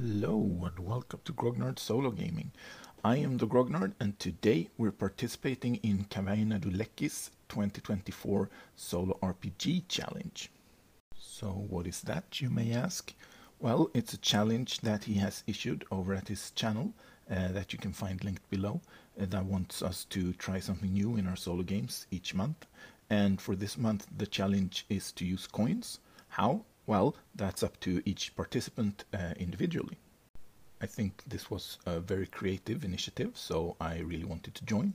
Hello and welcome to Grognard Solo Gaming. I am the Grognard and today we're participating in Caverna du Lekkis 2024 Solo RPG Challenge. So what is that, you may ask? Well, it's a challenge that he has issued over at his channel that you can find linked below that wants us to try something new in our solo games each month. And for this month the challenge is to use coins. How? Well, that's up to each participant individually. I think this was a very creative initiative, so I really wanted to join.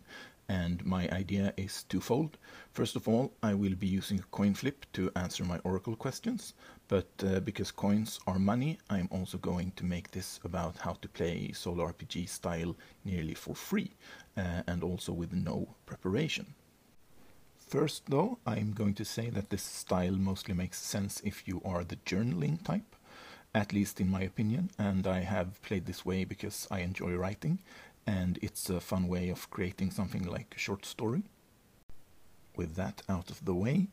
And my idea is twofold. First of all, I will be using a coin flip to answer my oracle questions, but because coins are money, I'm also going to make this about how to play solo RPG style nearly for free, and also with no preparation. First though, I'm going to say that this style mostly makes sense if you are the journaling type, at least in my opinion, and I have played this way because I enjoy writing, and it's a fun way of creating something like a short story. With that out of the way,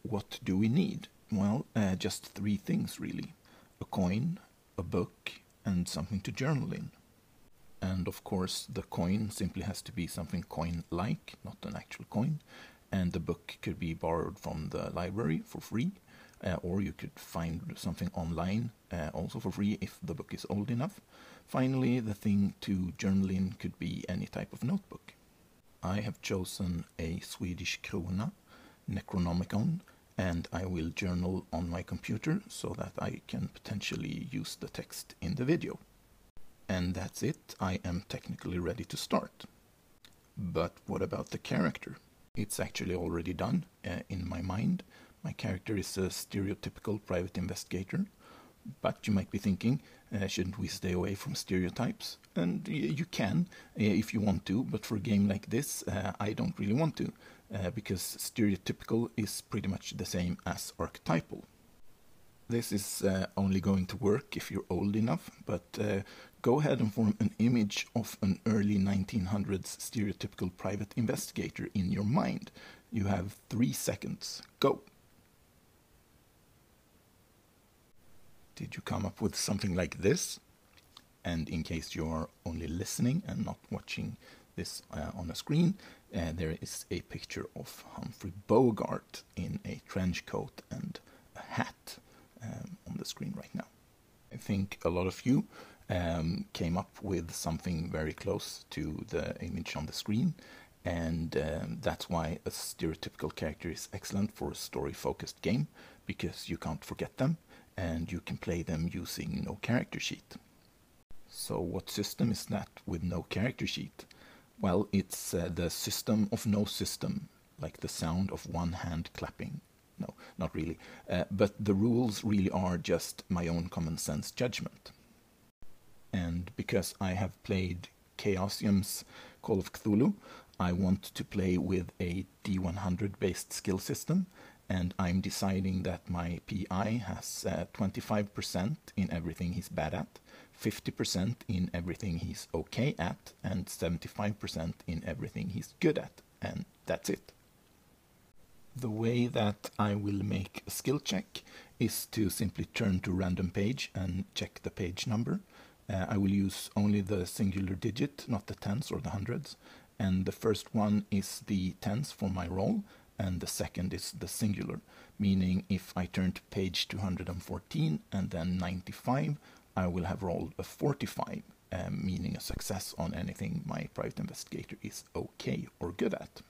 what do we need? Well, just three things really. A coin, a book, and something to journal in. And of course the coin simply has to be something coin-like, not an actual coin. And the book could be borrowed from the library for free, or you could find something online also for free if the book is old enough. Finally, the thing to journal in could be any type of notebook. I have chosen a Swedish krona, Necronomicon, and I will journal on my computer so that I can potentially use the text in the video. And that's it, I am technically ready to start. But what about the character? It's actually already done in my mind. My character is a stereotypical private investigator. But you might be thinking, shouldn't we stay away from stereotypes? And you can, if you want to, but for a game like this, I don't really want to, because stereotypical is pretty much the same as archetypal. This is only going to work if you're old enough, but go ahead and form an image of an early 1900s stereotypical private investigator in your mind. You have 3 seconds. Go! Did you come up with something like this? And in case you're only listening and not watching this on a screen, there is a picture of Humphrey Bogart in a trench coat and a hat on the screen right now. I think a lot of you came up with something very close to the image on the screen, and that's why a stereotypical character is excellent for a story-focused game, because you can't forget them and you can play them using no character sheet. So what system is that with no character sheet? Well, it's the system of no system, like the sound of one hand clapping. No, not really. But the rules really are just my own common sense judgment. And because I have played Chaosium's Call of Cthulhu, I want to play with a D100 based skill system, and I'm deciding that my PI has 25% in everything he's bad at, 50% in everything he's okay at, and 75% in everything he's good at, and that's it. The way that I will make a skill check is to simply turn to random page and check the page number. I will use only the singular digit, not the tens or the hundreds, and the first one is the tens for my roll, and the second is the singular, meaning if I turn to page 214 and then 95, I will have rolled a 45, meaning a success on anything my private investigator is okay or good at.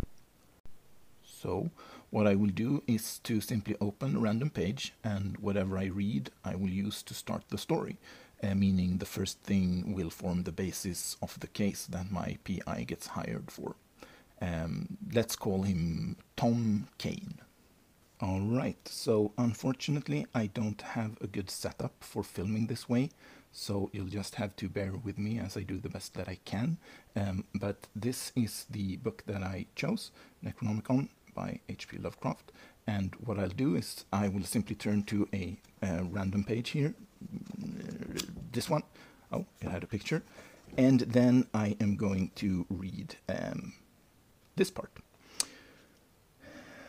So what I will do is to simply open a random page, and whatever I read I will use to start the story, meaning the first thing will form the basis of the case that my PI gets hired for. Let's call him Tom Kane. Alright, so unfortunately I don't have a good setup for filming this way, so you'll just have to bear with me as I do the best that I can. But this is the book that I chose, Necronomicon by H.P. Lovecraft, and what I'll do is I will simply turn to a random page here, this one. Oh, it had a picture, and then I am going to read this part.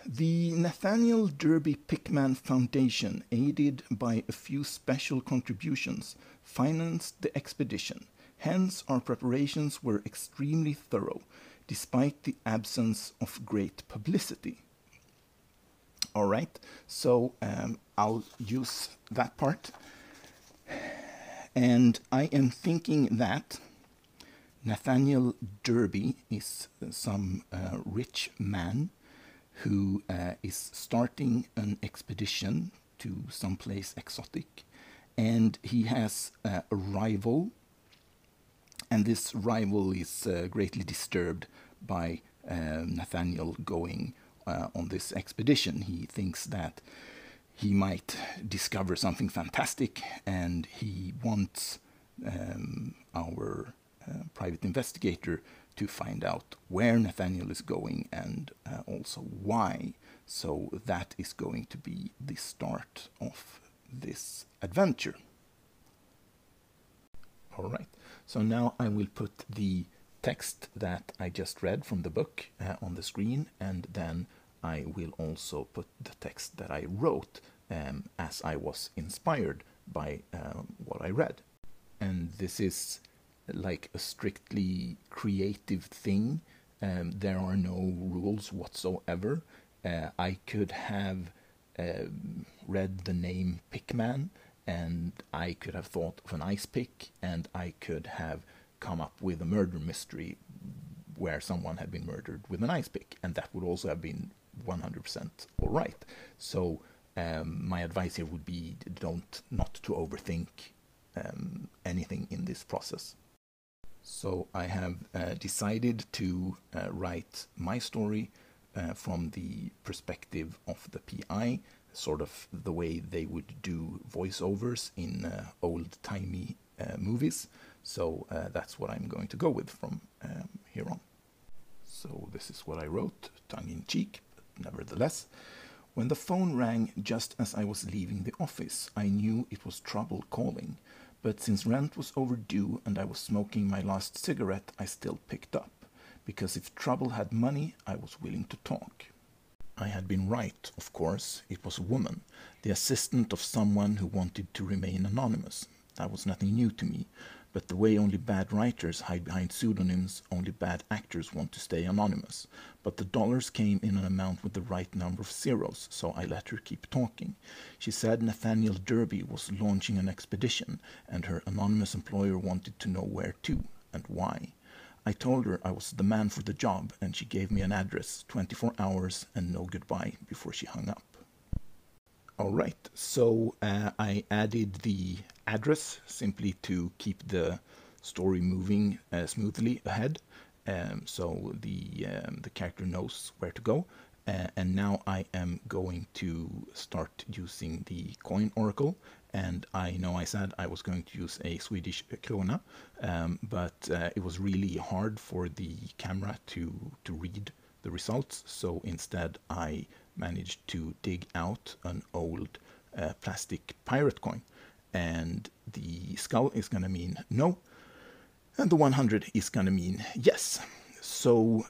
The Nathaniel Derby Pickman Foundation, aided by a few special contributions, financed the expedition. Hence, our preparations were extremely thorough, despite the absence of great publicity. All right, so I'll use that part. And I am thinking that Nathaniel Derby is some rich man who is starting an expedition to someplace exotic, and he has a rival, and this rival is greatly disturbed by Nathaniel going on this expedition. He thinks that he might discover something fantastic, and he wants our private investigator to find out where Nathaniel is going and also why. So that is going to be the start of this adventure. All right, so now I will put the text that I just read from the book on the screen, and then I will also put the text that I wrote as I was inspired by what I read. And this is like a strictly creative thing. There are no rules whatsoever. I could have read the name Pickman, and I could have thought of an ice pick, and I could have come up with a murder mystery where someone had been murdered with an ice pick, and that would also have been 100% all right. So my advice here would be not to overthink anything in this process. So I have decided to write my story from the perspective of the PI, sort of the way they would do voiceovers in old-timey movies. So that's what I'm going to go with from here on. So this is what I wrote, tongue-in-cheek, but nevertheless. When the phone rang just as I was leaving the office, I knew it was trouble calling. But since rent was overdue and I was smoking my last cigarette, I still picked up. Because if trouble had money, I was willing to talk. I had been right, of course. It was a woman, the assistant of someone who wanted to remain anonymous. That was nothing new to me. But the way only bad writers hide behind pseudonyms, only bad actors want to stay anonymous. But the dollars came in an amount with the right number of zeros, so I let her keep talking. She said Nathaniel Derby was launching an expedition, and her anonymous employer wanted to know where to, and why. I told her I was the man for the job, and she gave me an address, 24 hours, and no goodbye, before she hung up. Alright, so I added the address simply to keep the story moving smoothly ahead, so the character knows where to go. And now I am going to start using the coin oracle, and I know I said I was going to use a Swedish krona, but it was really hard for the camera to read the results, so instead I managed to dig out an old plastic pirate coin, and the skull is going to mean no, and the 100 is going to mean yes. So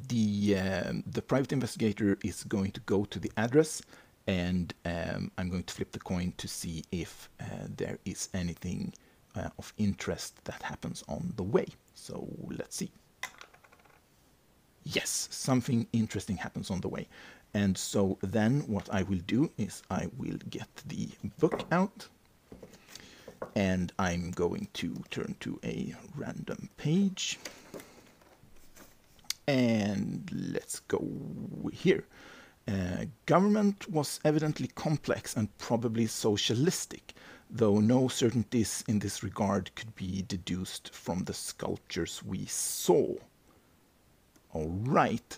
the private investigator is going to go to the address, and I'm going to flip the coin to see if there is anything of interest that happens on the way. So let's see. Yes, something interesting happens on the way. And so then what I will do is I will get the book out, and I'm going to turn to a random page. And let's go here. Government was evidently complex and probably socialistic, though no certainties in this regard could be deduced from the sculptures we saw. All right,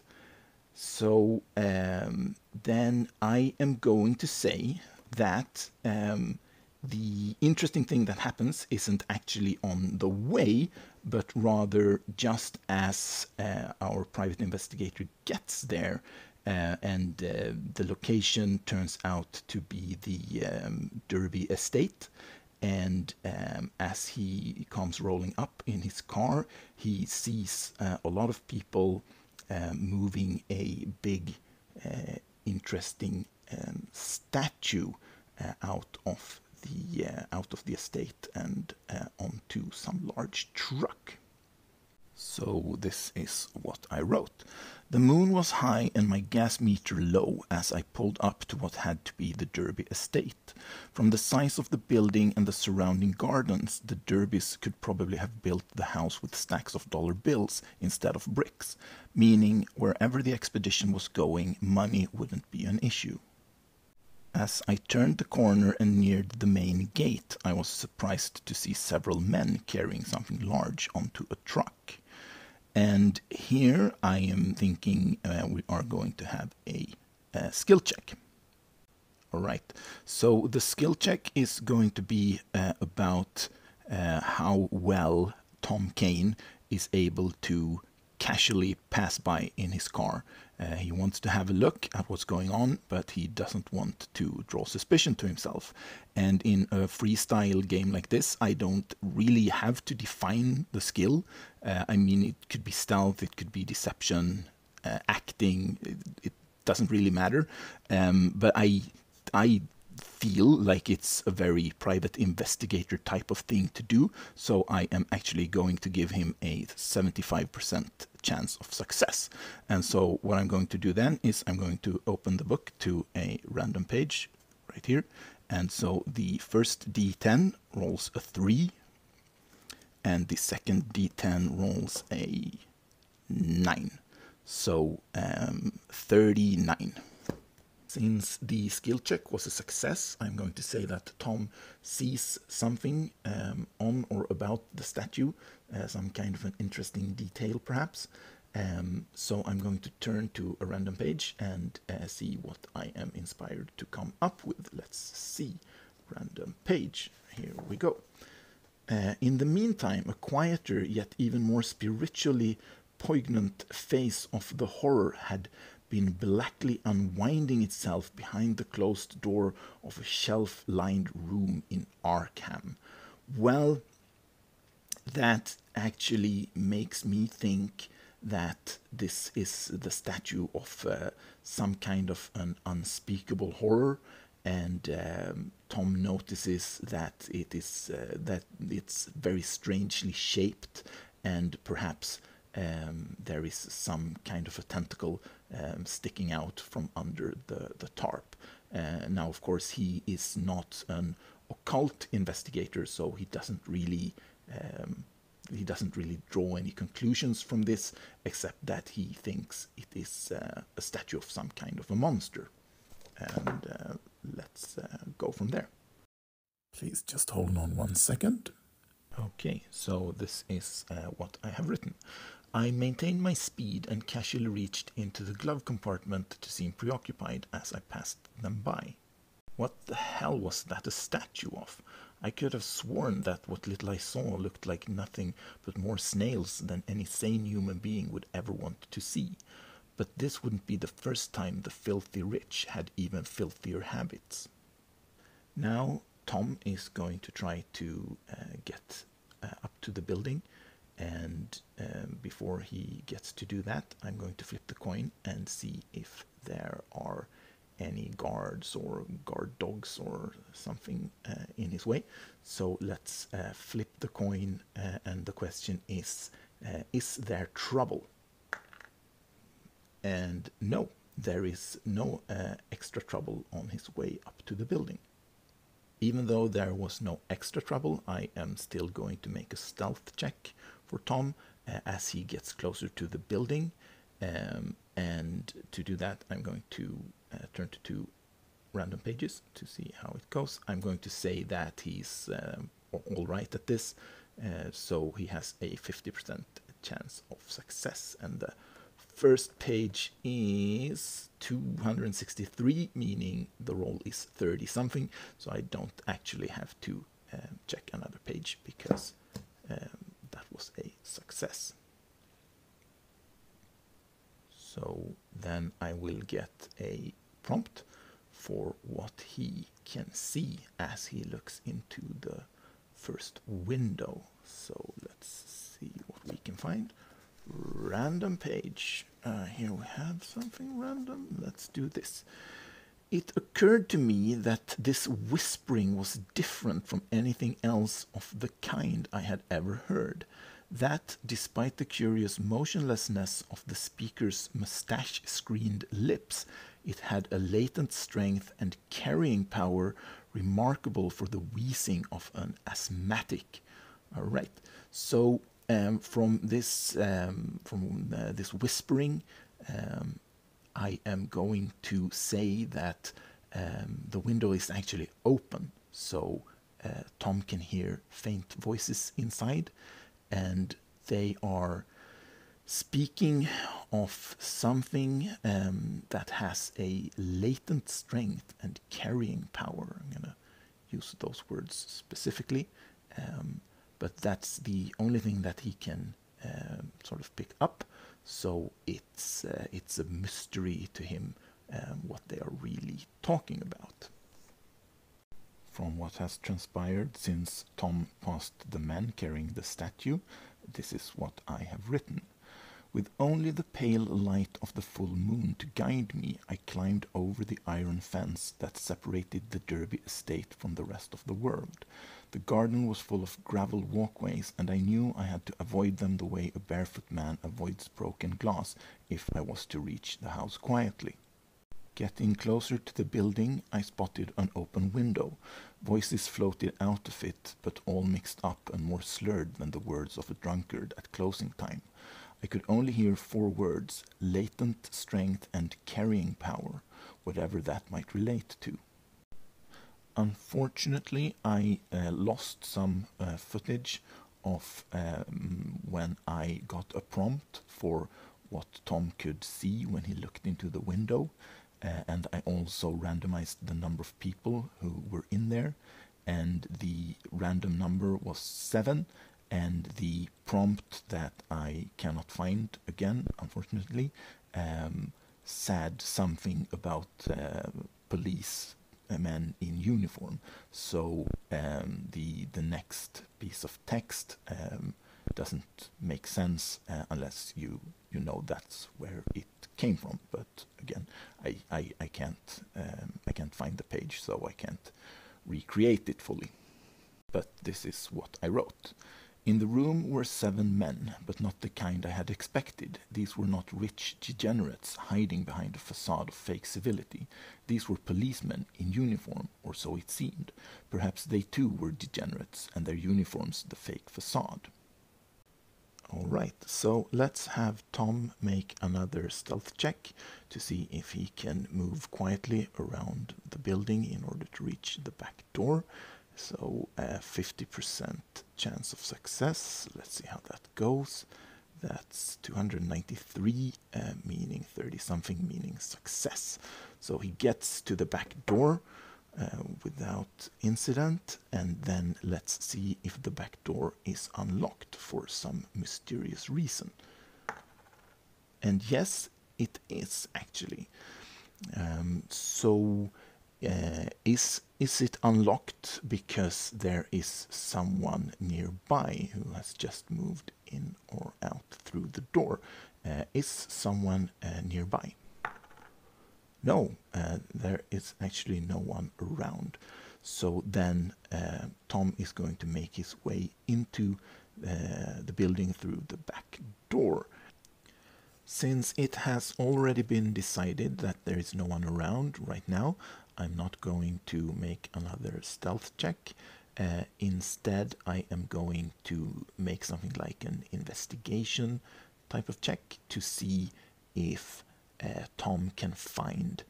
so then I am going to say that the interesting thing that happens isn't actually on the way, but rather just as our private investigator gets there, and the location turns out to be the Derby estate. And as he comes rolling up in his car, he sees a lot of people moving a big, interesting statue out of the estate and onto some large truck. So this is what I wrote. The moon was high and my gas meter low as I pulled up to what had to be the Derby estate. From the size of the building and the surrounding gardens, the Derbys could probably have built the house with stacks of dollar bills instead of bricks, meaning wherever the expedition was going, money wouldn't be an issue. As I turned the corner and neared the main gate, I was surprised to see several men carrying something large onto a truck. And here I am thinking we are going to have a skill check. All right, so the skill check is going to be about how well Tom Kane is able to casually pass by in his car. He wants to have a look at what's going on, but he doesn't want to draw suspicion to himself. And in a freestyle game like this, I don't really have to define the skill. I mean, it could be stealth, it could be deception, acting, it doesn't really matter. But I feel like it's a very private investigator type of thing to do, so I am actually going to give him a 75% chance of success. And so what I'm going to do then is I'm going to open the book to a random page right here, and so the first D10 rolls a 3 and the second D10 rolls a 9, so 39. Since the skill check was a success, I'm going to say that Tom sees something on or about the statue, some kind of an interesting detail perhaps. So I'm going to turn to a random page and see what I am inspired to come up with. Let's see. Random page. Here we go. In the meantime, a quieter yet even more spiritually poignant face of the horror had been blackly unwinding itself behind the closed door of a shelf-lined room in Arkham. Well, that actually makes me think that this is the statue of some kind of an unspeakable horror, and Tom notices that it's very strangely shaped, and perhaps there is some kind of a tentacle sticking out from under the tarp. Now, of course, he is not an occult investigator, so he doesn't really draw any conclusions from this, except that he thinks it is a statue of some kind of a monster. And let's go from there. Please just hold on 1 second. Okay, so this is what I have written. I maintained my speed and casually reached into the glove compartment to seem preoccupied as I passed them by. What the hell was that a statue of? I could have sworn that what little I saw looked like nothing but more snails than any sane human being would ever want to see. But this wouldn't be the first time the filthy rich had even filthier habits. Now Tom is going to try to get up to the building, and before he gets to do that, I'm going to flip the coin and see if there are any guards or guard dogs or something in his way. So let's flip the coin, and the question is there trouble? And no, there is no extra trouble on his way up to the building. Even though there was no extra trouble, I am still going to make a stealth check for Tom as he gets closer to the building. And to do that, I'm going to turn to 2 random pages to see how it goes. I'm going to say that he's all right at this, so he has a 50% chance of success. And the first page is 263, meaning the roll is 30 something, so I don't actually have to check another page because that was a success. So then I will get a prompt for what he can see as he looks into the first window. So let's see what we can find. Random page. Here we have something random. Let's do this. It occurred to me that this whispering was different from anything else of the kind I had ever heard. That, despite the curious motionlessness of the speaker's mustache-screened lips, it had a latent strength and carrying power remarkable for the wheezing of an asthmatic. All right. So from this whispering, I am going to say that the window is actually open, so Tom can hear faint voices inside, and they are speaking of something that has a latent strength and carrying power. I'm going to use those words specifically, but that's the only thing that he can sort of pick up. So it's a mystery to him what they are really talking about. From what has transpired since Tom passed the man carrying the statue, this is what I have written. With only the pale light of the full moon to guide me, I climbed over the iron fence that separated the Derby estate from the rest of the world. The garden was full of gravel walkways, and I knew I had to avoid them the way a barefoot man avoids broken glass if I was to reach the house quietly. Getting closer to the building, I spotted an open window. Voices floated out of it, but all mixed up and more slurred than the words of a drunkard at closing time. I could only hear 4 words: latent strength and carrying power, whatever that might relate to. Unfortunately, I lost some footage of when I got a prompt for what Tom could see when he looked into the window, and I also randomized the number of people who were in there, and the random number was 7, and the prompt that I cannot find again, unfortunately, said something about police men in uniform. So the next piece of text doesn't make sense unless you know that's where it came from. But again, I can't find the page, so I can't recreate it fully. But this is what I wrote. In the room were 7 men, but not the kind I had expected. These were not rich degenerates hiding behind a facade of fake civility. These were policemen in uniform, or so it seemed. Perhaps they too were degenerates, and their uniforms the fake facade. Alright, so let's have Tom make another stealth check to see if he can move quietly around the building in order to reach the back door. So 50% chance of success. Let's see how that goes. That's 293, meaning 30-something, meaning success. So he gets to the back door without incident, and then let's see if the back door is unlocked for some mysterious reason. And yes, it is actually. Is it unlocked because there is someone nearby who has just moved in or out through the door? Is someone nearby? No, there is actually no one around. So then Tom is going to make his way into the building through the back door. Since it has already been decided that there is no one around right now, I'm not going to make another stealth check. Instead, I am going to make something like an investigation type of check to see if Tom can find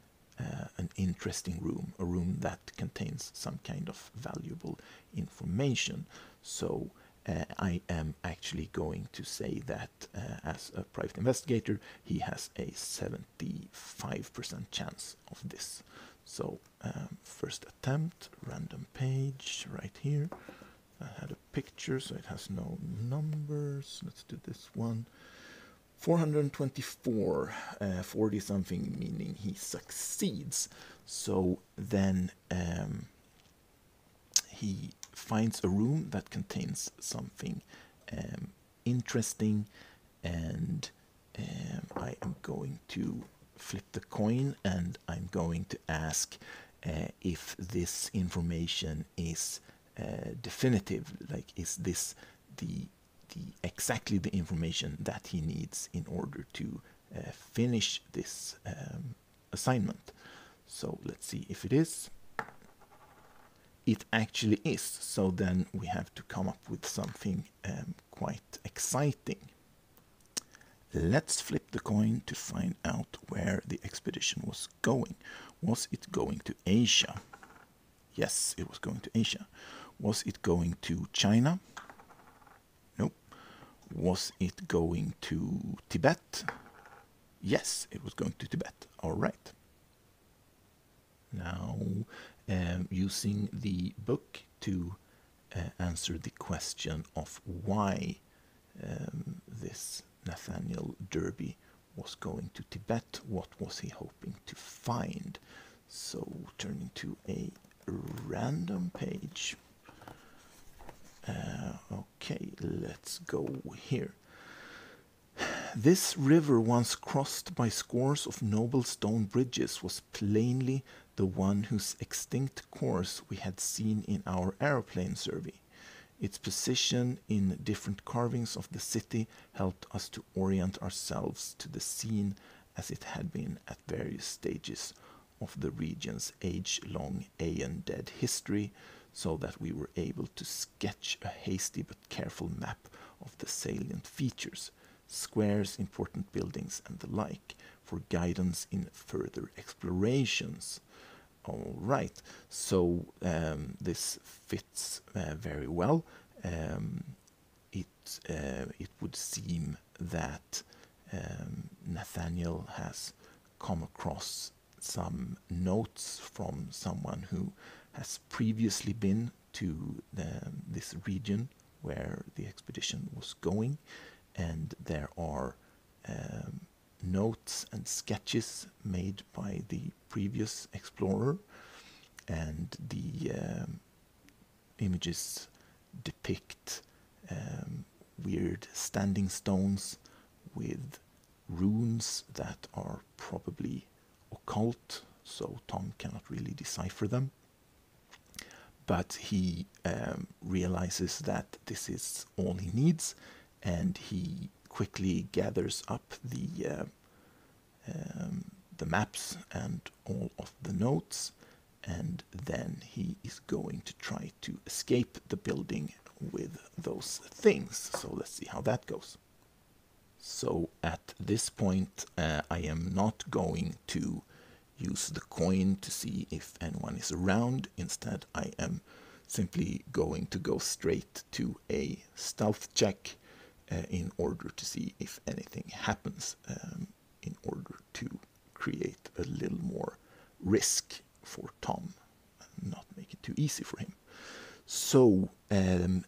an interesting room, a room that contains some kind of valuable information. So I am actually going to say that as a private investigator, he has a 75% chance of this. So first attempt, random page right here. I had a picture, so it has no numbers. Let's do this one. 424, 40 something, meaning he succeeds. So then he finds a room that contains something interesting, and I am going to flip the coin, and I'm going to ask if this information is definitive, like is this the exactly the information that he needs in order to finish this assignment. So let's see if it is. It actually is. So then we have to come up with something quite exciting. Let's flip the coin to find out where the expedition was going. Was it going to Asia? Yes, it was going to Asia. Was it going to China? Nope. Was it going to Tibet? Yes, it was going to Tibet. All right. Now, using the book to answer the question of why this Nathaniel Derby was going to Tibet, what was he hoping to find? So, turning to a random page. Okay, let's go here. This river, once crossed by scores of noble stone bridges, was plainly the one whose extinct course we had seen in our aeroplane survey. Its position in different carvings of the city helped us to orient ourselves to the scene as it had been at various stages of the region's age-long Aeon dead history, so that we were able to sketch a hasty but careful map of the salient features, squares, important buildings, and the like, for guidance in further explorations. All right, so this fits very well. It would seem that Nathaniel has come across some notes from someone who has previously been to this region where the expedition was going, and there are notes and sketches made by the previous explorer, and the images depict weird standing stones with runes that are probably occult, so Tom cannot really decipher them. But he realizes that this is all he needs, and he quickly gathers up the maps and all of the notes, and then he is going to try to escape the building with those things. So let's see how that goes. So at this point, I am not going to use the coin to see if anyone is around. Instead, I am simply going to go straight to a stealth check in order to see if anything happens, in order to create a little more risk for Tom and not make it too easy for him. So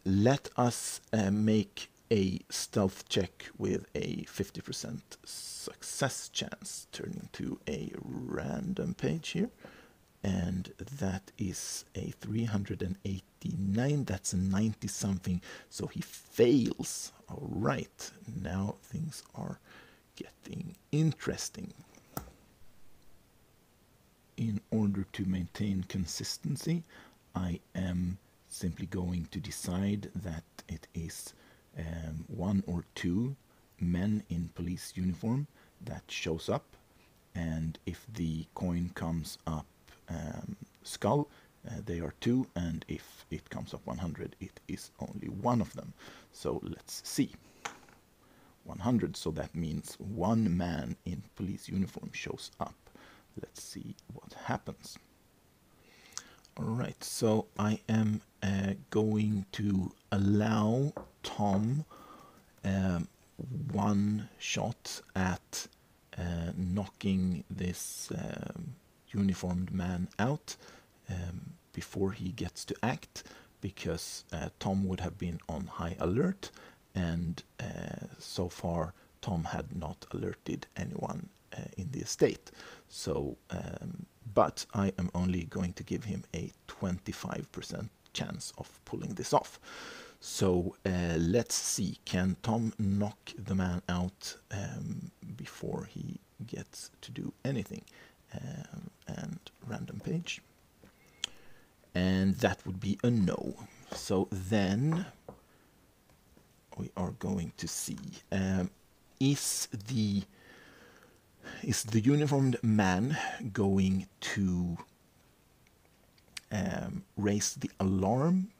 let us make a stealth check with a 50% success chance, turning to a random page here, and that is a 389. That's a 90 something, so he fails. All right, now things are getting interesting. In order to maintain consistency, I am simply going to decide that it is one or two men in police uniform that shows up, and if the coin comes up skull, they are two, and if it comes up 100, it is only one of them. So let's see. 100, so that means one man in police uniform shows up. Let's see what happens. Alright, so I am going to allow Tom one shot at knocking this uniformed man out before he gets to act, because Tom would have been on high alert, and so far Tom had not alerted anyone in the estate. So, but I am only going to give him a 25% chance of pulling this off. So let's see, can Tom knock the man out before he gets to do anything? And random page. And that would be a no. So then we are going to see, is the uniformed man going to raise the alarm?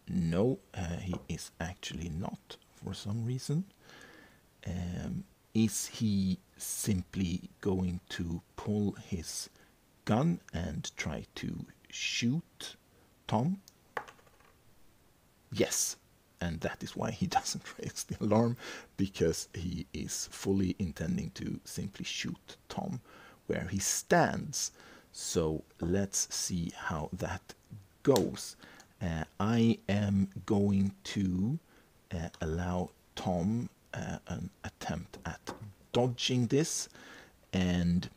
No, he is actually not, for some reason. Is he simply going to pull his gun and try to shoot Tom? Yes, and that is why he doesn't raise the alarm, because he is fully intending to simply shoot Tom where he stands. So let's see how that goes. I am going to allow Tom an attempt at dodging this, and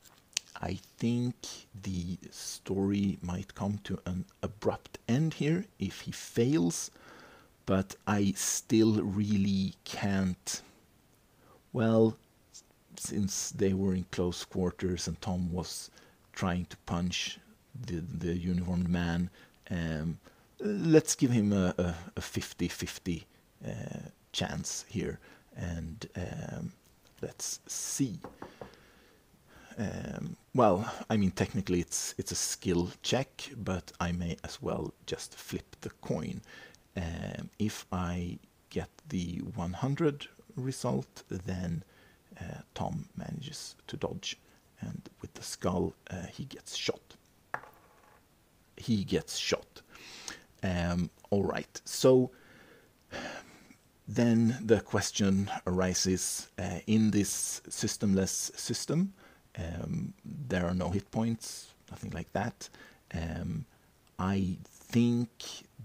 I think the story might come to an abrupt end here if he fails, but I still really can't. Well, since they were in close quarters and Tom was trying to punch the uniformed man, let's give him a 50-50 chance here, and let's see. Well, I mean, technically it's a skill check, but I may as well just flip the coin. If I get the 100 result, then Tom manages to dodge, and with the skull he gets shot. All right, so then the question arises, in this systemless system, there are no hit points, nothing like that. I think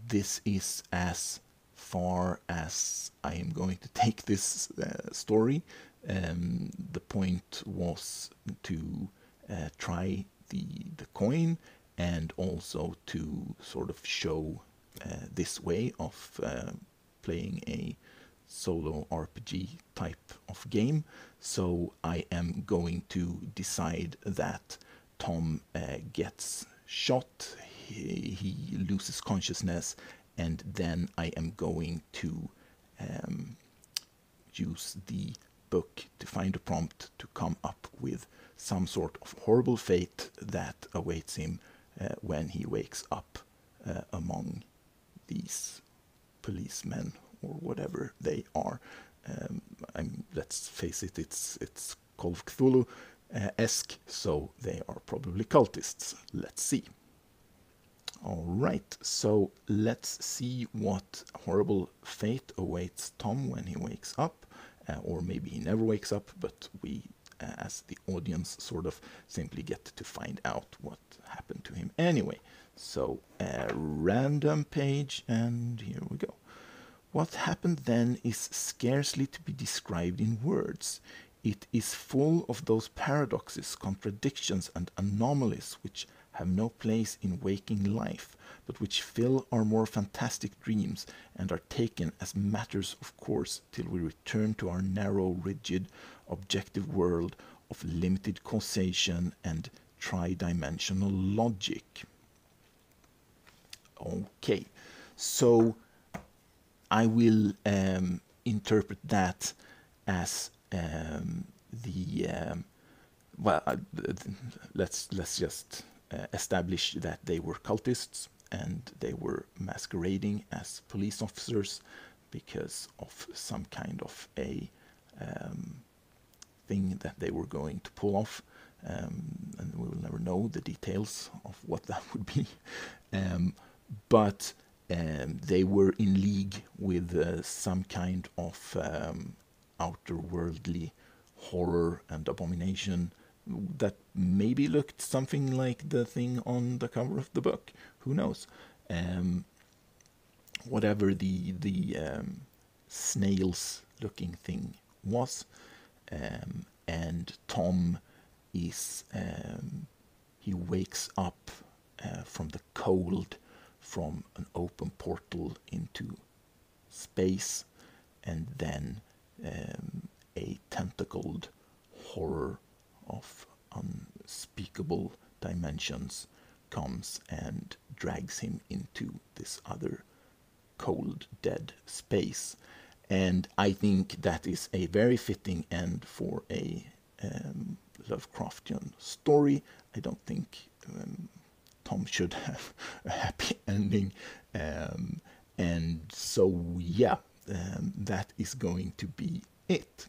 this is as far as I am going to take this story. The point was to try the coin, and also to sort of show this way of playing a solo RPG type of game. So I am going to decide that Tom gets shot, he loses consciousness, and then I am going to use the book to find a prompt to come up with some sort of horrible fate that awaits him when he wakes up among these policemen or whatever they are. Let's face it, it's Call of Cthulhu-esque, so they are probably cultists. Let's see. All right, so let's see what horrible fate awaits Tom when he wakes up, or maybe he never wakes up, but we, as the audience, sort of simply get to find out what happened to him anyway. So, random page, and here we go. What happened then is scarcely to be described in words. It is full of those paradoxes, contradictions, and anomalies which have no place in waking life, but which fill our more fantastic dreams and are taken as matters of course till we return to our narrow, rigid, objective world of limited causation and tri-dimensional logic. Okay, so I will interpret that as let's just establish that they were cultists and they were masquerading as police officers because of some kind of a thing that they were going to pull off, and we will never know the details of what that would be, but they were in league with some kind of outer-worldly horror and abomination that maybe looked something like the thing on the cover of the book. Who knows? Whatever the snails-looking thing was, and Tom is he wakes up from the cold from an open portal into space, and then a tentacled horror of unspeakable dimensions comes and drags him into this other cold, dead space. And I think that is a very fitting end for a Lovecraftian story. I don't think Tom should have a happy ending. And so, yeah, that is going to be it.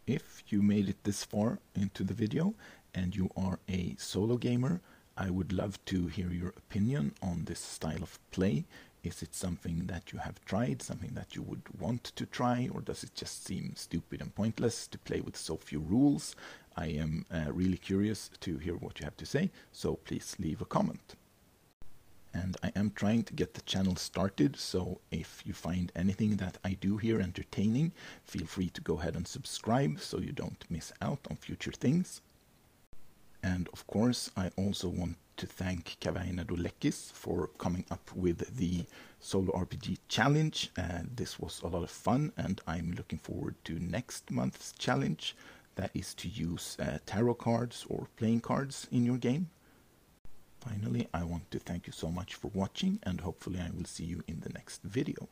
If you made it this far into the video and you are a solo gamer, I would love to hear your opinion on this style of play. Is it something that you have tried, something that you would want to try, or does it just seem stupid and pointless to play with so few rules? I am really curious to hear what you have to say, so please leave a comment. And I am trying to get the channel started, so if you find anything that I do here entertaining, feel free to go ahead and subscribe so you don't miss out on future things. And of course, I also want to thank Caverna and Lekkis for coming up with the Solo RPG challenge. This was a lot of fun, and I'm looking forward to next month's challenge. That is to use tarot cards or playing cards in your game. Finally, I want to thank you so much for watching, and hopefully I will see you in the next video.